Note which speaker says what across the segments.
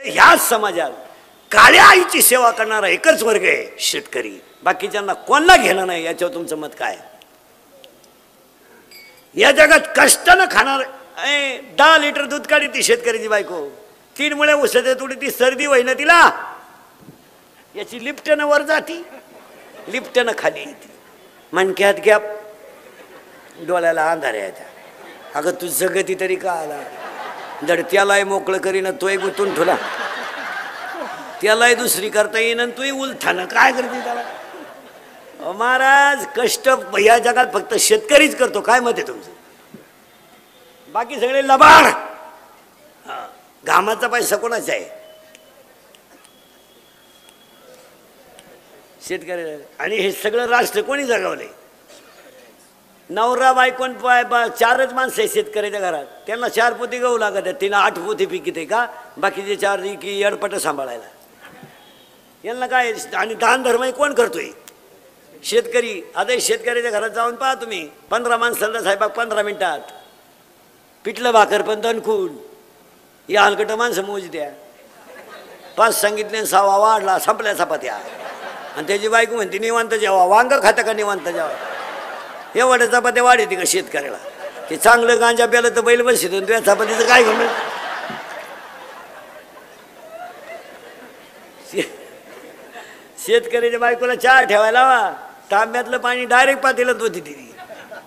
Speaker 1: ह्या समाजात काळ्या आईची सेवा करणारा एकच वर्ग आहे शेतकरी. बाकीच्यांना कोणाला घेणं नाही. याच्यावर तुमचं मत काय? या जगात कष्टानं खाणार 10 लिटर दूध काढी ती शेतकऱ्याची बायको. 3 मुळे उसते तुडी ती सर्दी होईना तिला. याची लिफ्टनं वर जाती, लिफ्टनं खाली येते. मणक्यात गॅप, डोळ्याला अंधार यायचा. अगं तू जगती तरी का आला? जड त्यालाही मोकळं करीन तोही गुंतून ठेवला, त्यालाही दुसरी करता येईन आणि तोही उलथानं काय करते त्याला? महाराज कष्ट या जगात फक्त शेतकरीच करतो. काय मत आहे तुमचं? बाकी सगळे लबाड. घामाचा पैसा कोणाचा आहे? शेतकरी. आणि हे सगळं राष्ट्र कोणी जगवले? नवरा बायकोन 4च माणसं आहे शेतकऱ्याच्या घरात. त्यांना 4 पोती गहू लागत आहे, तिला 8 पोती पिकिते का? बाकीचे 4 की एडपट सांभाळायला यांना काय? आणि दान धर्म कोण करतोय? शेतकरी. आता शेतकऱ्याच्या घरात जाऊन पहा तुम्ही, 15 माणसांचा स्वयंपाक 15 मिनिटात. पिठलं भाकर पण दणकून. या हलकट माणसं मोजत्या. 5 सांगितले 6 वाढला, संपल्या चपात्या. आणि त्याची बायको म्हणते निवांत जेवा. वांग खातं का निवांत जेवा? एवढ्या चपात्या वाढते का शेतकऱ्याला? ते चांगलं गांजा प्यालं तर बैल बसत तुझ्या चपातीचं काय घेऊन? शेतकऱ्याच्या बायकोला 4 ठेवायला हवा. तांब्यातलं पाणी डायरेक्ट पातेल्यात होती ती.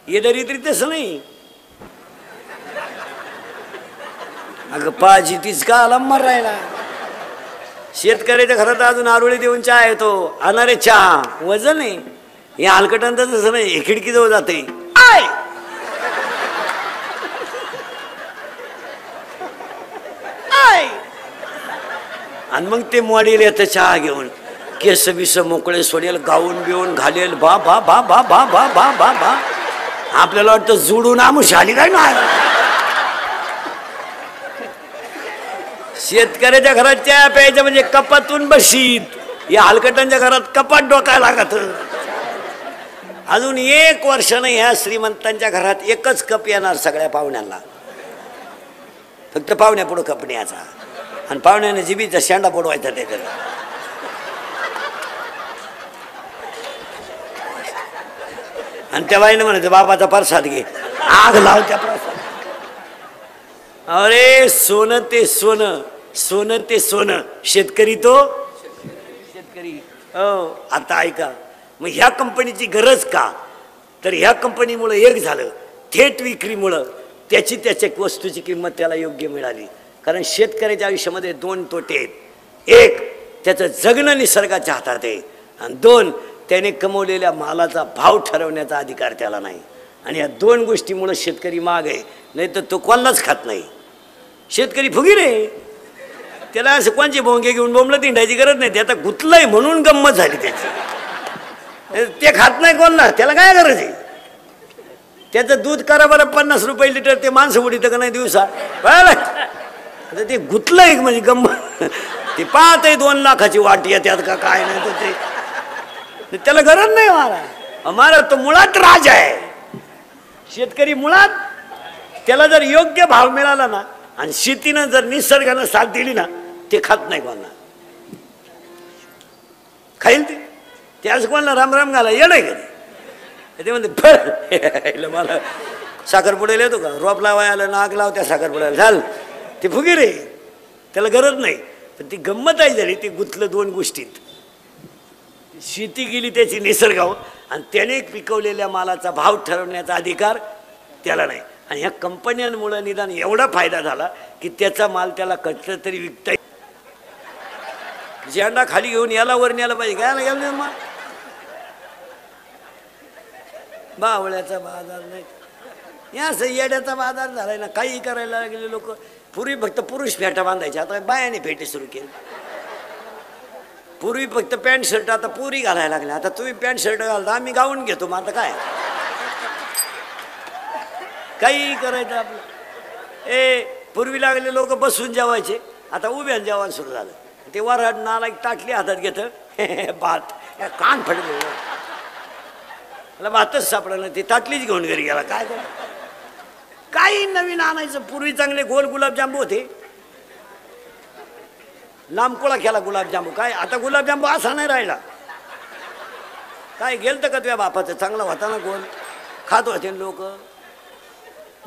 Speaker 1: हे दरिद्री तसं नाही. अगं पाजी तीच का आला मरायला? शेतकऱ्याच्या घरात अजून आरोळी देऊन चहा येतो. अनारे चहा वजन आहे. हे हलकटांचं तसं नाही. हे खिडकीजवळ जाते आय आय आणि मग ते मॉडेल येतं चहा घेऊन. केस बिस मोकळे सोडेल, गाऊन बिवून घालेल. बा बा बा बा बा बा बा बा बा. आपल्याला वाटतं जुडून आमुष आली काय ना. शेतकऱ्याच्या घरात चहा प्यायचं म्हणजे कपातून बशीत. या हलकटांच्या घरात कपात डोकायला लागत. अजून 1 वर्षानं ह्या श्रीमंतांच्या घरात एकच कप येणार सगळ्या पाहुण्यांना. फक्त पाहुण्या पुढं कप न्यायचा आणि पाहुण्याने जिबीचा शेंडा बुडवायचा त्याच्यात. आणि त्या बाईनं म्हणायचं बाबाचा प्रसाद घे. आग लाव त्या प्रसाद. अरे सोनं ते सोनं, सोनं ते सोनं. शेतकरी तो शेतकरी. हो आता ऐका, मग ह्या कंपनीची गरज का? तर ह्या कंपनीमुळं एक झालं, थेट विक्रीमुळं त्याच्या वस्तूची किंमत त्याला योग्य मिळाली. कारण शेतकऱ्याच्या आयुष्यामध्ये 2 तोटे आहेत. 1 त्याचं जगणं निसर्गाच्या हातात आहे, आणि 2 त्याने कमवलेल्या मालाचा भाव ठरवण्याचा अधिकार त्याला नाही. आणि या 2 गोष्टीमुळं शेतकरी माग आहे. नाही तर तो कोणालाच खात नाही. शेतकरी फुगीर आहे. त्याला असं कोणचे भोंगे घेऊन बोंबलं तिंडायची गरज नाही. त्याचा गुतलंय म्हणून गंमत झाली त्याची. ते खात नाही कोणला, त्याला काय गरज आहे? त्याचं दूध करा बरं 50 रुपये लिटर. ते माणसं उडीतं का नाही दिवसा? बरं ते गुतलंय म्हणजे गंमत. ते पाहत आहे 2 लाखाची वाटी त्यात का काय नाही. तर ते त्याला गरज नाही. महाराज तो मुळात राजा आहे. शेतकरी मुळात त्याला जर योग्य भाव मिळाला ना, आणि शेतीनं जर निसर्गानं साथ दिली ना, ते खात नाही कोणाला. खाईल ते आज कोणाला राम राम घाला येड आहे कधी. ते म्हणते मला साखरपुड्याला येतो का? रोप लावाय आलं नाक लाव त्या साखरपुड्याला झाल. ते फुगीर रे, त्याला गरज नाही. पण ती गंमत आहे झाली. ते गुंतलं 2 गोष्टीत. शेती गेली त्याची निसर्गावर, आणि त्याने पिकवलेल्या मालाचा भाव ठरवण्याचा अधिकार त्याला नाही. आणि ह्या कंपन्यांमुळे निदान एवढा फायदा झाला की त्याचा माल त्याला कटलं तरी विकता. झेंडा खाली घेऊन याला वर न्यायला पाहिजे. काय गेलं मग बावळ्याचा बाजार नाही, या येड्याचा बाजार झालाय ना. काही करायला लागले लोक. पूर्वी फक्त पुरुष फेटा बांधायचे, आता बायाने फेटे सुरू केले. पूर्वी फक्त पॅन्ट शर्ट, आता पुरी घालायला लागले. आता तुम्ही पॅन्ट शर्ट घालता, आम्ही गाऊन घेतो. मग आता काय काही करायचं आपलं. पूर्वी लागले लोक बसून जेवायचे, आता उभ्यान जेवण सुरू झालं. ते वराड नालायक ताटली हातात घेतं. भात कान फडले. मला भातच सापडलं. ती ताटलीच घेऊन घरी गेला. काय करा, काही नवीन आणायचं. पूर्वी चांगले गोल गुलाबजांबू होते. लांबकोळा केला गुलाबजामू. काय आता गुलाबजामू असा नाही राहिला. काय गेलतं का तुझ्या बापाचं चांगला होता ना गोल, खात होते लोक.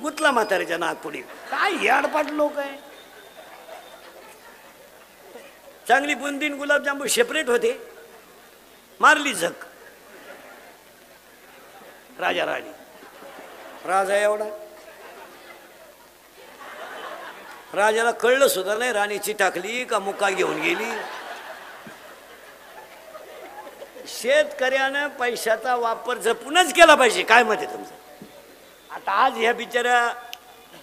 Speaker 1: गुतला म्हाताऱ्याच्या नागपुडी. काय याडपाट लोक आहे. चांगली बुंदीन गुलाबजामू सेपरेट होते. मारली झक. राजा राणी. राजा एवढा, राजाला कळलं सुद्धा नाही राणीची टाकली का मुका घेऊन गेली. शेतकऱ्यानं पैशाचा वापर जपूनच केला पाहिजे. काय मत आहे तुमचं? आता आज ह्या बिचाऱ्या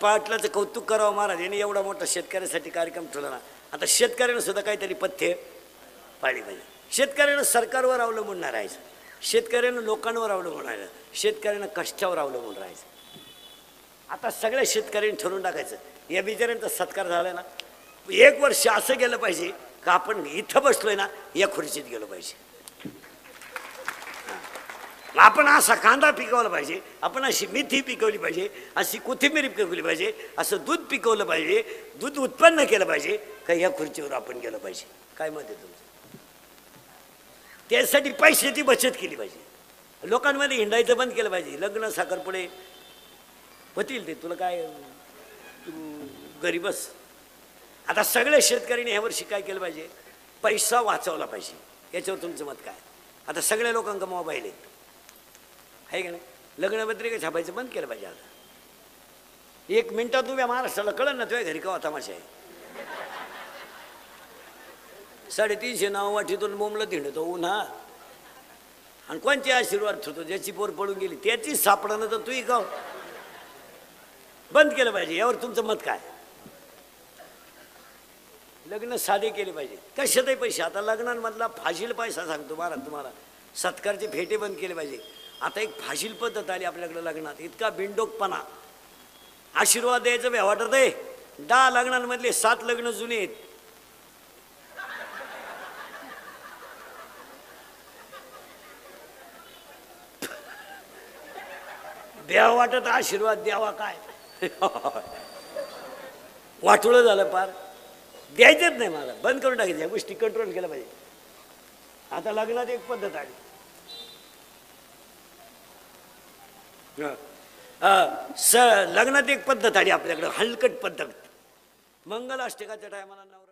Speaker 1: पाटलाचं कौतुक करावं महाराज, यांनी एवढा मोठा शेतकऱ्यासाठी कार्यक्रम ठेवला ना. आता शेतकऱ्यानं सुद्धा काहीतरी पथ्य पाळली पाहिजे. शेतकऱ्यानं सरकारवर अवलंबून नाही राहायचं, शेतकऱ्यानं लोकांवर अवलंबून राहायचं, शेतकऱ्यानं कष्टावर अवलंबून राहायचं. आता सगळ्या शेतकऱ्यांनी ठरवून टाकायचं, या बिचाऱ्यांचा सत्कार झाला ना, 1 वर्ष असं गेलं पाहिजे का आपण इथं बसलोय ना या खुर्चीत गेलो पाहिजे. आपण असा कांदा पिकवला पाहिजे, आपण अशी मेथी पिकवली पाहिजे, अशी कोथिंबीर पिकवली पाहिजे, असं दूध पिकवलं पाहिजे, दूध उत्पन्न केलं पाहिजे का ह्या खुर्चीवर आपण गेलं पाहिजे. काय मत आहे तुमचं? त्यासाठी पैशाची बचत केली पाहिजे. लोकांमध्ये हिंडायचं बंद केलं पाहिजे. लग्न साखरपुडे होतील ते, तुला काय गरीबस. आता सगळ्या शेतकऱ्यांनी ह्या वर्षी काय केलं पाहिजे? पैसा वाचवला पाहिजे. याच्यावर तुमचं मत काय? आता सगळ्या लोकांना मोबाईल आहे का नाही? लग्नपत्रिका छापायचं बंद केलं पाहिजे. आता 1 मिनिटात उभ्या महाराष्ट्राला कळलं ना तुझ्या घरी का तमाशा आहे. 350 नाव वाटीतून बोंबलं धिंडतो उन्हा, आणि कोणचे आशीर्वाद ठेवतो? ज्याची पोर पळून गेली त्याची सापडणं तर तूही गाव बंद केलं पाहिजे. यावर तुमचं मत काय? लग्न साधे केले पाहिजे. कशातही पैसे. आता लग्नांमधला फाशील पैसा सांगतो महाराज तुम्हाला. सत्कारचे फेटे बंद केले पाहिजे. आता एक फाशील पद्धत आली आपल्याकडे लग्नात. इतका बिंडोकपणा. आशीर्वाद द्यायचं बे वाटत आहे. 10 लग्नांमधले 7 लग्न जुने आहेत. द्यावा वाटत आशीर्वाद द्यावा काय वाटोळं झालं पार. द्यायचंच नाही मला. बंद करून टाकायचं. या गोष्टी कंट्रोल केल्या पाहिजे. आता लग्नात एक पद्धत आली. लग्नात एक पद्धत आली आपल्याकडं, हलकट पद्धत. मंगलाष्टकाच्या टायमाला नवरा